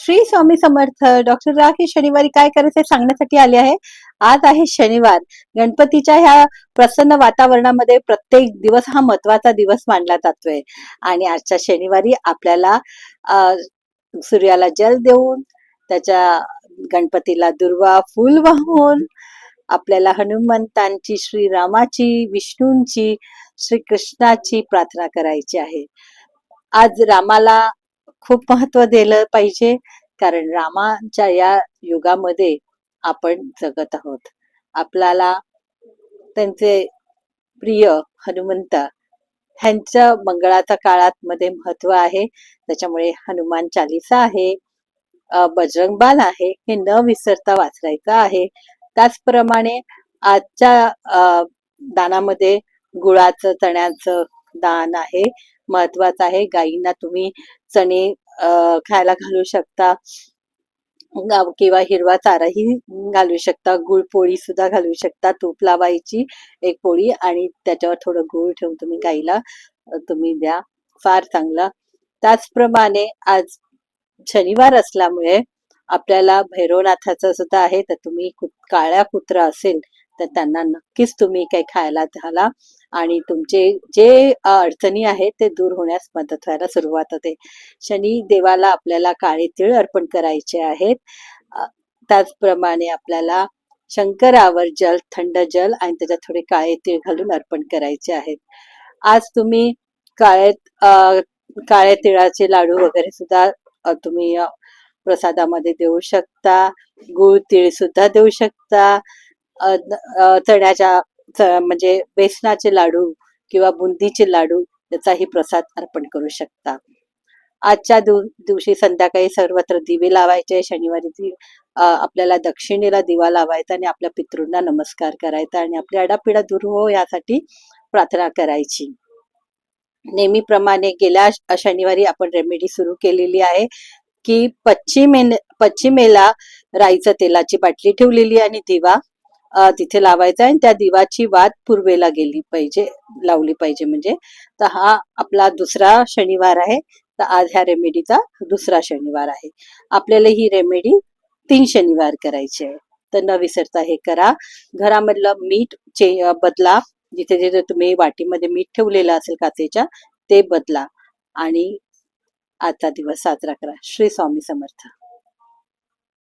Shri Swami Samarth. Doctor Rakesh शनिवारी काय करायचं सांगण्यासाठी आले आहे. आज आहे शनिवार. गणपतीच्या ह्या प्रसन्न वातावरणामध्ये प्रत्येक दिवस हा महत्वाचा दिवस मानला जातोय आणि आजच्या शनिवारी आपल्याला सूर्याला जल देऊन, त्याच्या गणपतीला दुर्वा फूल वाहून, आपल्याला हनुमंतांची, श्रीरामाची, विष्णूंची, श्रीकृष्णाची प्रार्थना करायची आहे. आज रामाला खूप महत्व दिलं पाहिजे, कारण रामाच्या या युगामध्ये आपण जगत आहोत. आपल्याला त्यांचे प्रिय हनुमंत ह्यांच्या मंगळाच्या काळात मध्ये महत्व आहे. त्याच्यामुळे हनुमान चालीसा आहे, बजरंग बाण आहे, हे न विसरता वाचायचं आहे. त्याचप्रमाणे आजच्या दानामध्ये गुळाचं, चण्याचं दान आहे, महत्वाचं आहे. गायींना तुम्ही चणे खायला घालू शकता किंवा हिरवा चाराही घालू शकता. गुळ पोळी सुद्धा घालू शकता. तूप लावायची एक पोळी आणि त्याच्यावर थोडं गुळ ठेवून तुम्ही गाईला तुम्ही द्या, फार चांगलं. त्याचप्रमाणे आज शनिवार असल्यामुळे आपल्याला भैरवनाथाचं सुद्धा आहे, तर तुम्ही काळ्या कुत्रा असेल तर त्यांना नक्कीच तुम्ही काही खायला घाला आणि तुमचे जे अडचणी आहेत ते दूर होण्यास मदत व्हायला सुरुवात होते. शनी देवाला आपल्याला काळे तीळ अर्पण करायचे आहेत. त्याचप्रमाणे आपल्याला शंकरावर जल, थंड जल आणि त्याच्यात थोडे काळे तीळ घालून अर्पण करायचे आहेत. आज तुम्ही काळ्या तिळाचे लाडू वगैरे सुद्धा तुम्ही प्रसादामध्ये देऊ शकता. गुळ तीळ सुद्धा देऊ शकता. चण्याच्या म्हणजे बेसनाचे लाडू किंवा बुंदीचे लाडू याचाही प्रसाद अर्पण करू शकता. आजच्या दिवशी संध्याकाळी सर्वत्र दिवे लावायचे. शनिवारी आपल्याला दक्षिणेला दिवा लावायचा आणि आपल्या पितृंना नमस्कार करायचा आणि आपल्या अडापिडा दूर हो यासाठी प्रार्थना करायची. नेहमीप्रमाणे गेल्या शनिवारी आपण रेमेडी सुरू केलेली आहे की पश्चिमेला राईचं तेलाची बाटली ठेवलेली आणि दिवा तिथे लावायचा आणि त्या दिवाची वात पूर्वेला गेली पाहिजे, लावली पाहिजे. म्हणजे तर हा आपला दुसरा शनिवार आहे. तर आज ह्या रेमेडीचा दुसरा शनिवार आहे. आपल्याला ही रेमेडी 3 शनिवार करायची आहे, तर न विसरता हे करा. घरामधलं मीठ बदला. जिथे जिथे तुम्ही वाटीमध्ये मीठ ठेवलेलं असेल काचेच्या, ते बदला आणि आजचा दिवस साजरा करा. श्री स्वामी समर्थ.